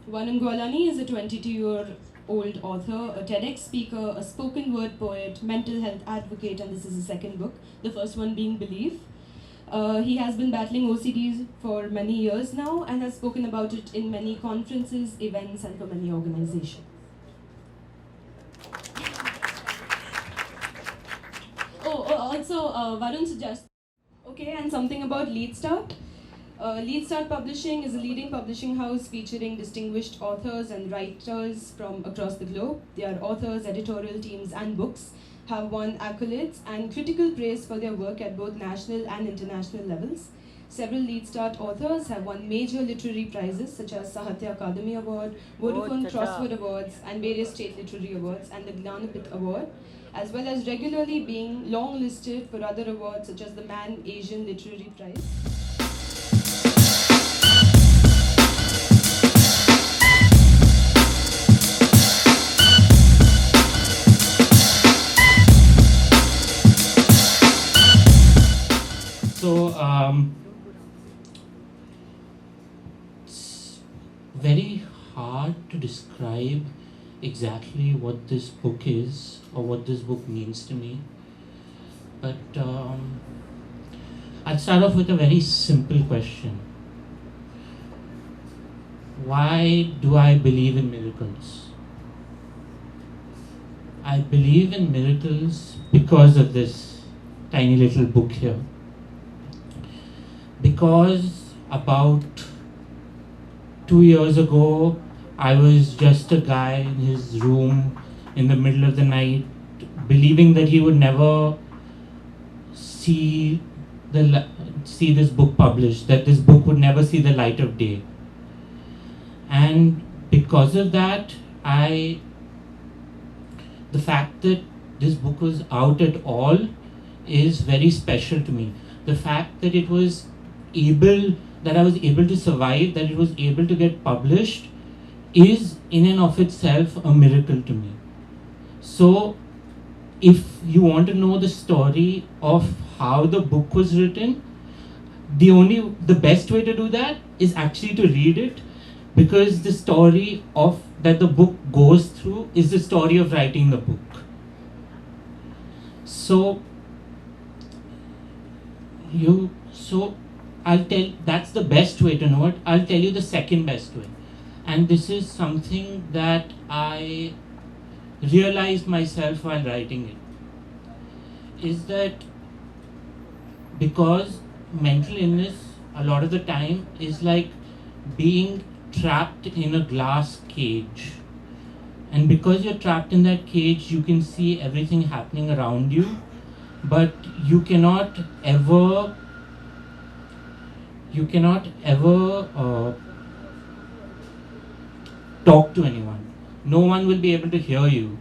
Vanam Gwalani is a 22-year-old author, a TEDx speaker, a spoken word poet, mental health advocate, and this is his second book, the first one being Believe. He has been battling OCD for many years now and has spoken about it in many conferences, events, and for many organizations. Varun suggests. Okay, and something about Lead Start. Lead Start Publishing is a leading publishing house featuring distinguished authors and writers from across the globe. Their authors, editorial teams, and books have won accolades and critical praise for their work at both national and international levels. Several Lead Start authors have won major literary prizes such as Sahitya Akademi Award, Vodafone Crossword Awards, and various state literary awards, and the Gnanapith Award, as well as regularly being long-listed for other awards such as the Man Asian Literary Prize. So, it's very hard to describe exactly what this book is or what this book means to me. But I'll start off with a very simple question. Why do I believe in miracles? I believe in miracles because of this tiny little book here. Because about 2 years ago, I was just a guy in his room in the middle of the night, believing that he would never see this book published, that this book would never see the light of day. And because of that, the fact that this book was out at all is very special to me. The fact that I was able to survive, that it was able to get published, is in and of itself a miracle to me. So, if you want to know the story of how the book was written, the best way to do that is actually to read it, because the story that the book goes through is the story of writing the book. So that's the best way to know it. I'll tell you the second best way. And this is something that I realized myself while writing it. Is that because mental illness a lot of the time is like being trapped in a glass cage. And because you're trapped in that cage, you can see everything happening around you, but you cannot ever talk to anyone. No one will be able to hear you.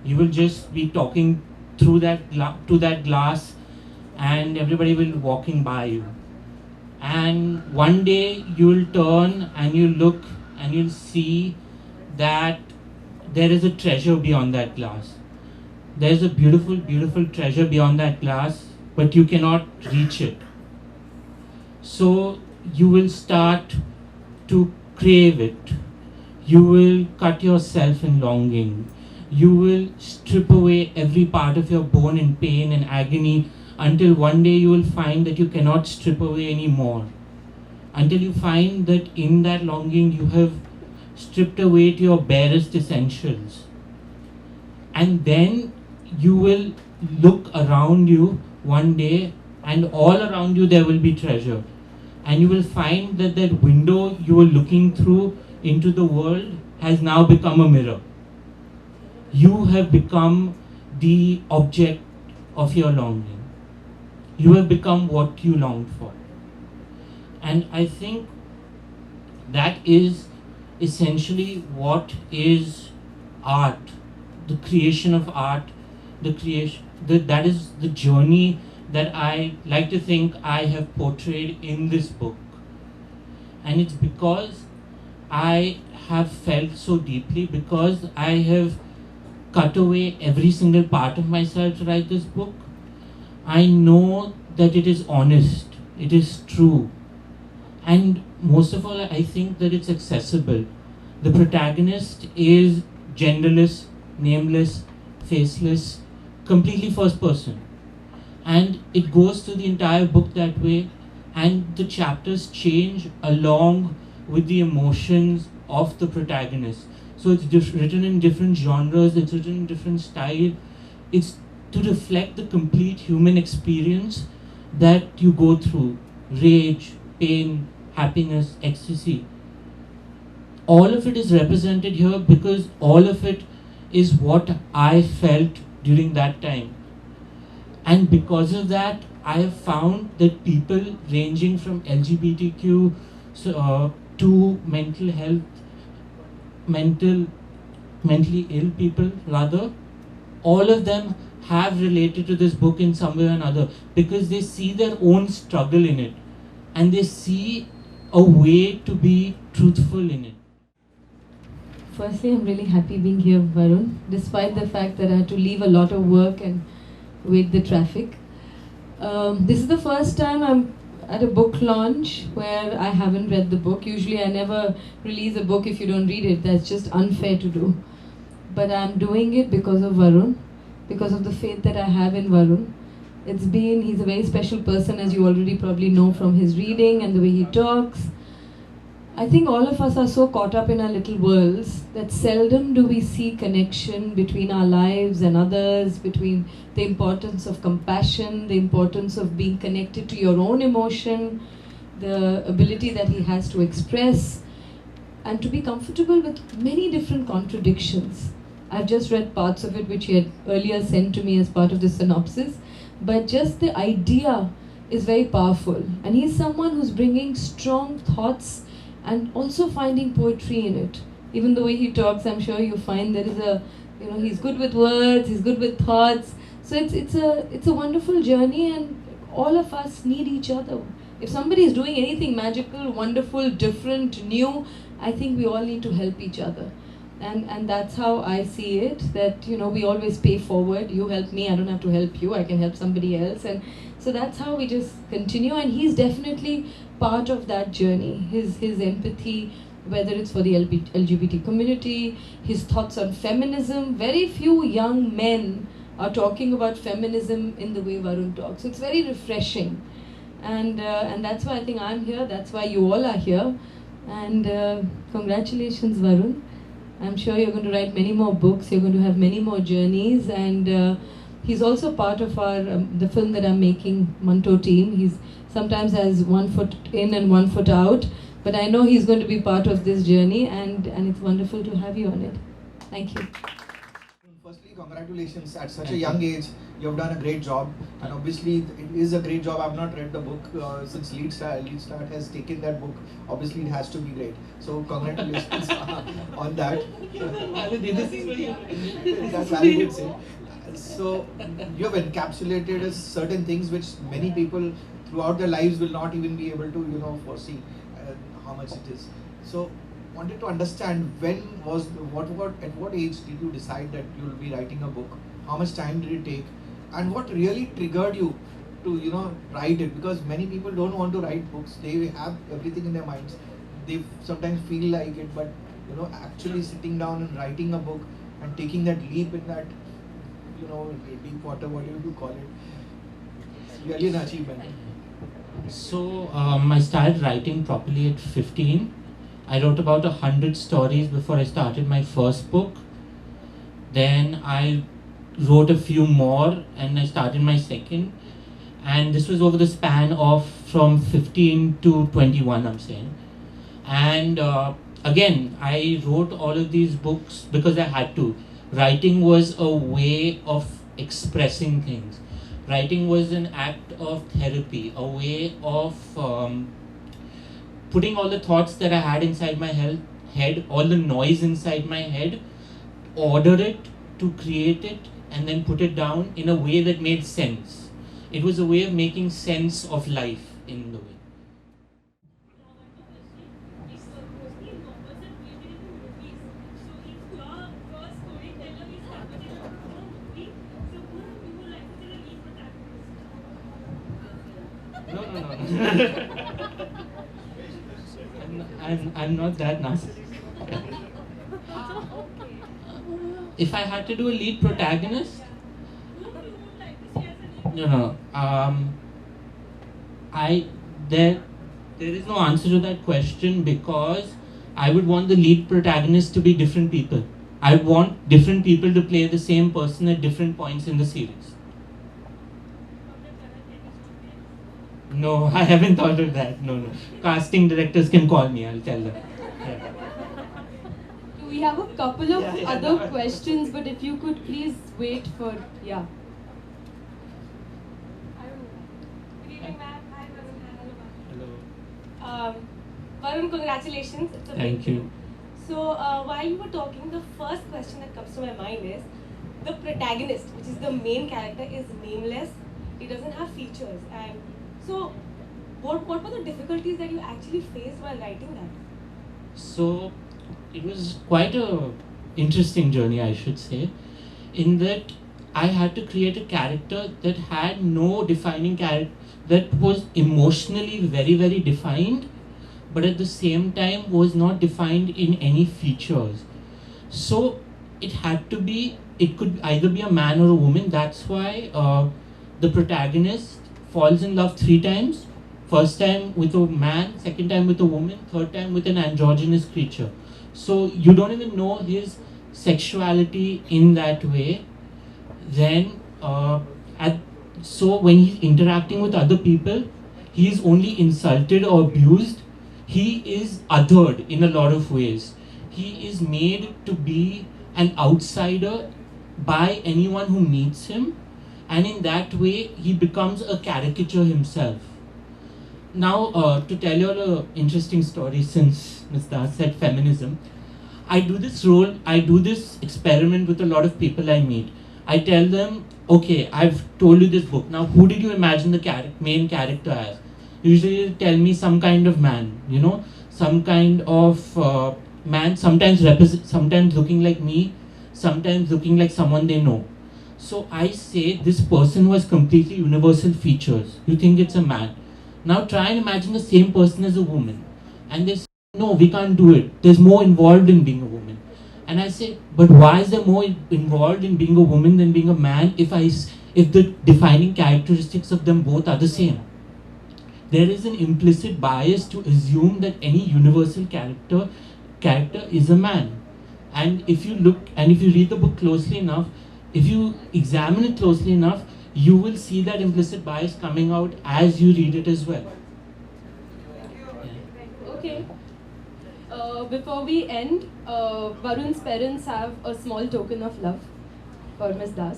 You will just be talking through to that glass, and everybody will be walking by you. And one day you will turn and you look and you'll see that there is a treasure beyond that glass. There is a beautiful, beautiful treasure beyond that glass, but you cannot reach it. So you will start to crave it. You will cut yourself in longing. You will strip away every part of your bone in pain and agony until one day you will find that you cannot strip away anymore. Until you find that in that longing you have stripped away to your barest essentials. And then you will look around you one day, and all around you there will be treasure. And you will find that that window you were looking through into the world has now become a mirror. You have become the object of your longing. You have become what you longed for. And I think that is essentially what is art, the creation of art, that is the journey that I like to think I have portrayed in this book. And it's because I have felt so deeply, because I have cut away every single part of myself to write this book. I know that it is honest, it is true, and most of all, I think that it's accessible. The protagonist is genderless, nameless, faceless, completely first person. And it goes through the entire book that way, and the chapters change along with the emotions of the protagonist. So it's written in different genres, it's written in different style. It's to reflect the complete human experience that you go through: rage, pain, happiness, ecstasy. All of it is represented here because all of it is what I felt during that time. And because of that, I have found that people ranging from LGBTQ to mental health, mentally ill people rather, all of them have related to this book in some way or another because they see their own struggle in it and they see a way to be truthful in it. Firstly, I'm really happy being here, Varun, despite the fact that I had to leave a lot of work and wait the traffic. This is the first time I'm at a book launch where I haven't read the book. Usually, I never release a book if you don't read it. That's just unfair to do. But I'm doing it because of Varun, because of the faith that I have in Varun. He's a very special person, as you already probably know from his reading and the way he talks. I think all of us are so caught up in our little worlds that seldom do we see connection between our lives and others, between the importance of compassion, the importance of being connected to your own emotion, the ability that he has to express, and to be comfortable with many different contradictions. I've just read parts of it which he had earlier sent to me as part of the synopsis, but just the idea is very powerful. And he's someone who's bringing strong thoughts and also finding poetry in it. Even the way he talks, I'm sure you find there is he's good with words, he's good with thoughts. So it's a wonderful journey, and all of us need each other. If somebody is doing anything magical, wonderful, different, new, I think we all need to help each other. And that's how I see it, that we always pay forward. You help me, I don't have to help you, I can help somebody else. And so that's how we just continue, and he's definitely part of that journey. His empathy, whether it's for the LGBT community, his thoughts on feminism. Very few young men are talking about feminism in the way Varun talks. It's very refreshing, and that's why I think I'm here. That's why you all are here, and congratulations, Varun. I'm sure you're going to write many more books. You're going to have many more journeys, and he's also part of our the film that I'm making, Manto team. He's sometimes has 1 foot in and 1 foot out, but I know he's going to be part of this journey, and it's wonderful to have you on it. Thank you. Firstly, congratulations. At such a young age, you have done a great job, and obviously it is a great job. I've not read the book since Lead Start has taken that book. Obviously, it has to be great. So congratulations on that. That's very good say. So you have encapsulated certain things which many people throughout their lives will not even be able to foresee how much it is. So wanted to understand at what age did you decide that you will be writing a book? How much time did it take? And what really triggered you to write it? Because many people don't want to write books. They have everything in their minds. They sometimes feel like it, but actually sitting down and writing a book and taking that leap in that deep water, whatever you call it, it's really an achievement. So I started writing properly at 15. I wrote about 100 stories before I started my first book. Then I wrote a few more and I started my second. And this was over the span of from 15 to 21, I'm saying. And again, I wrote all of these books because I had to. Writing was a way of expressing things. Writing was an act of therapy, a way of putting all the thoughts that I had inside my head, all the noise inside my head, order it to create it, and then put it down in a way that made sense. It was a way of making sense of life in the way. No. I'm not that narcissistic. if I had to do a lead protagonist, no. I there is no answer to that question because I would want the lead protagonist to be different people. I want different people to play the same person at different points in the series. No, I haven't thought of that. No. Casting directors can call me. I'll tell them. Yeah. We have a couple of other questions, but if you could please wait for Good evening, ma'am. Hi, Varun. Hello. Varun, congratulations. It's a Thank big you. deal. So, while you were talking, the first question that comes to my mind is the protagonist, which is the main character, is nameless. He doesn't have features. And so, what were the difficulties that you actually faced while writing that? So it was quite a interesting journey, I should say, in that I had to create a character that had no defining character, that was emotionally very, very defined, but at the same time was not defined in any features. So it had to be, it could either be a man or a woman. That's why the protagonist falls in love 3 times. First time with a man, second time with a woman, third time with an androgynous creature. So you don't even know his sexuality in that way. Then so when he's interacting with other people, he is only insulted or abused. He is othered in a lot of ways. He is made to be an outsider by anyone who meets him, and in that way he becomes a caricature himself. Now, to tell you an interesting story, since Ms. Das said feminism, I do this experiment with a lot of people I meet. I tell them, okay, I've told you this book. Now, who did you imagine the main character as? Usually tell me some kind of man, some kind of man, sometimes looking like me, sometimes looking like someone they know. So I say this person who has completely universal features. You think it's a man. Now try and imagine the same person as a woman. And they say, no, we can't do it. There's more involved in being a woman. And I say, but why is there more involved in being a woman than being a man if the defining characteristics of them both are the same? There is an implicit bias to assume that any universal character is a man. And if you read the book closely enough, if you examine it closely enough, you will see that implicit bias coming out as you read it as well. Okay. Before we end, Varun's parents have a small token of love for Ms. Das.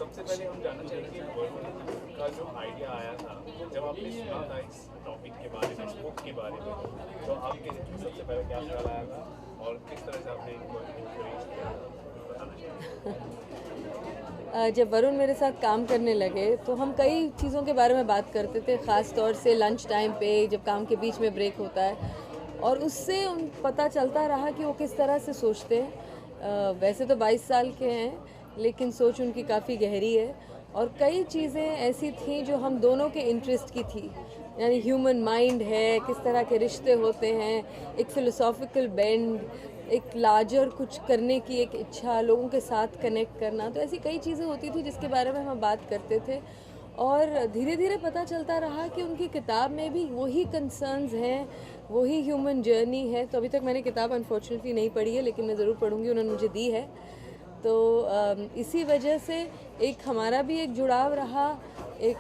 सबसे पहले हम जानना चाहेंगे कि वरुण का जो idea आया था जब आपने सुना था इस टॉपिक के बारे में, बुक के बारे में, तो आपके सबसे पहले क्या ख्याल आया था और किस तरह से आपने इनको इंस्पिरेशन किया, बताना चाहिए। जब वरुण मेरे साथ काम करने लगे तो हम कई चीज़ों के बारे में बात करते थे, ख़ास तौर से लंच टाइम पे जब काम के बीच में ब्रेक होता है, और उससे पता चलता रहा कि वो किस तरह से सोचते हैं। वैसे तो 22 साल के हैं, लेकिन सोच उनकी काफ़ी गहरी है, और कई चीज़ें ऐसी थीं जो हम दोनों के इंटरेस्ट की थी, यानी ह्यूमन माइंड है, किस तरह के रिश्ते होते हैं, एक फ़िलोसॉफिकल बेंड, एक लार्जर कुछ करने की एक इच्छा, लोगों के साथ कनेक्ट करना, तो ऐसी कई चीज़ें होती थी जिसके बारे में हम बात करते थे। और धीरे धीरे पता चलता रहा कि उनकी किताब में भी वही कंसर्न्स हैं, वही ह्यूमन जर्नी है। तो अभी तक मैंने किताब अनफॉर्चुनेटली नहीं पढ़ी है, लेकिन मैं ज़रूर पढ़ूँगी, उन्होंने मुझे दी है। तो इसी वजह से एक हमारा भी एक जुड़ाव रहा, एक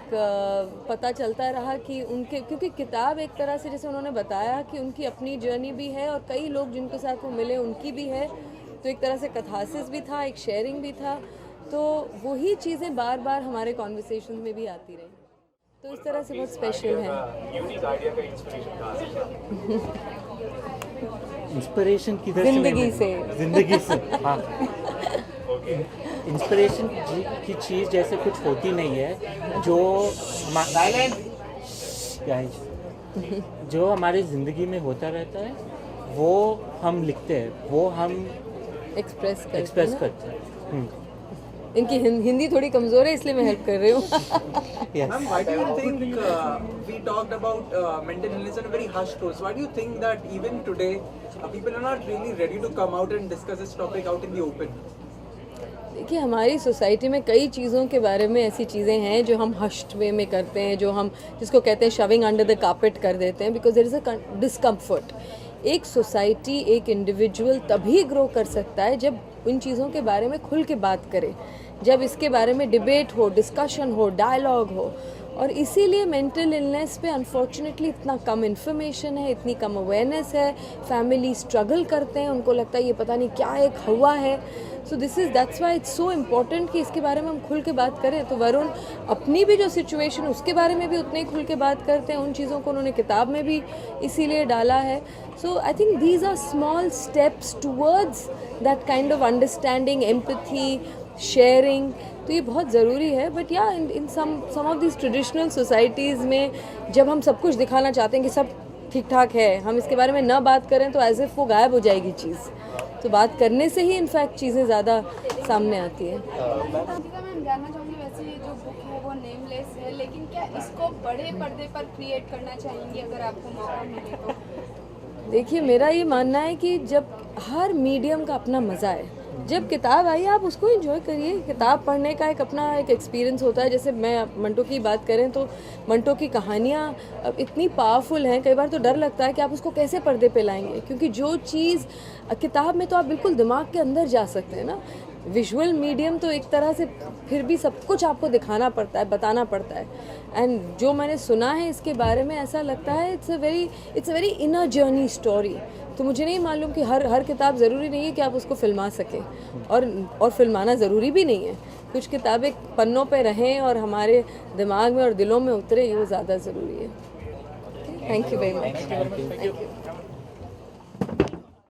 पता चलता रहा कि उनके, क्योंकि किताब एक तरह से जैसे उन्होंने बताया कि उनकी अपनी जर्नी भी है और कई लोग जिनके साथ वो मिले उनकी भी है, तो एक तरह से कथासिस भी था, एक शेयरिंग भी था, तो वही चीज़ें बार बार हमारे कॉन्वर्सेशन में भी आती रही, तो इस तरह से बहुत स्पेशल है। यूनिक आइडिया का इंस्पिरेशन कहाँ से था? इंस्पिरेशन किधर जिंदगी से जिंदगी से। हाँ। ओके इंस्पिरेशन की चीज़ जैसे कुछ होती नहीं है जो गाइस जो हमारी ज़िंदगी में होता रहता है वो हम लिखते हैं, वो हम एक्सप्रेस करते हैं। इनकी हिंदी थोड़ी कमज़ोर है इसलिए मैं हेल्प कर रही हूँ। Yes. Ma'am, why do you think we talked about mental illness in a very hushed tone? So why do you think that even today people are not really ready to come out and discuss this topic out in the open? देखिए हमारी society में कई चीज़ों के बारे में ऐसी चीज़ें हैं जो हम हश्ड वे में करते हैं, जो हम जिसको कहते हैं शविंग अंडर द कार्पेट कर देते हैं, because there is a discomfort. एक सोसाइटी, एक इंडिविजुअल तभी ग्रो कर सकता है जब इन चीज़ों के बारे में खुल के बात करे, जब इसके बारे में डिबेट हो, डिस्कशन हो, डायलॉग हो। और इसीलिए मेंटल इलनेस पे अनफॉर्चुनेटली इतना कम इन्फॉर्मेशन है, इतनी कम अवेयरनेस है। फैमिली स्ट्रगल करते हैं, उनको लगता है ये पता नहीं क्या एक हवा है। So that's why it's so important कि इसके बारे में हम खुल के बात करें। तो वरुण अपनी भी जो सिचुएशन उसके बारे में भी उतने ही खुल के बात करते हैं, उन चीज़ों को उन्होंने किताब में भी इसीलिए डाला है। So I think these are small steps towards that kind of understanding, empathy, sharing. तो ये बहुत ज़रूरी है। But yeah in some of this traditional societies में जब हम सब कुछ दिखाना चाहते हैं कि सब ठीक ठाक है, हम इसके बारे में ना बात करें तो एज इफ वो गायब हो जाएगी चीज़। तो बात करने से ही इनफैक्ट चीज़ें ज़्यादा सामने आती है। नंदिता मैम, जानना चाहूँगी वैसे ये जो बुक है वो नेमलेस है, लेकिन क्या इसको बड़े पर्दे पर क्रिएट करना चाहेंगी अगर आपको मौका मिले तो? देखिए मेरा ये मानना है कि जब हर मीडियम का अपना मज़ा है, जब किताब आई आप उसको एंजॉय करिए। किताब पढ़ने का एक अपना एक एक्सपीरियंस होता है। जैसे मैं मंटो की बात करें तो मंटो की कहानियाँ इतनी पावरफुल हैं, कई बार तो डर लगता है कि आप उसको कैसे पर्दे पे लाएंगे, क्योंकि जो चीज़ किताब में तो आप बिल्कुल दिमाग के अंदर जा सकते हैं ना। विजुअल मीडियम तो एक तरह से फिर भी सब कुछ आपको दिखाना पड़ता है, बताना पड़ता है। एंड जो मैंने सुना है इसके बारे में ऐसा लगता है it's a very inner journey story. तो मुझे नहीं मालूम कि हर किताब ज़रूरी नहीं है कि आप उसको फिल्मा सकें, और फिल्माना ज़रूरी भी नहीं है। कुछ किताबें पन्नों पे रहें और हमारे दिमाग में और दिलों में उतरे, ये ज़्यादा ज़रूरी है। Thank you very much.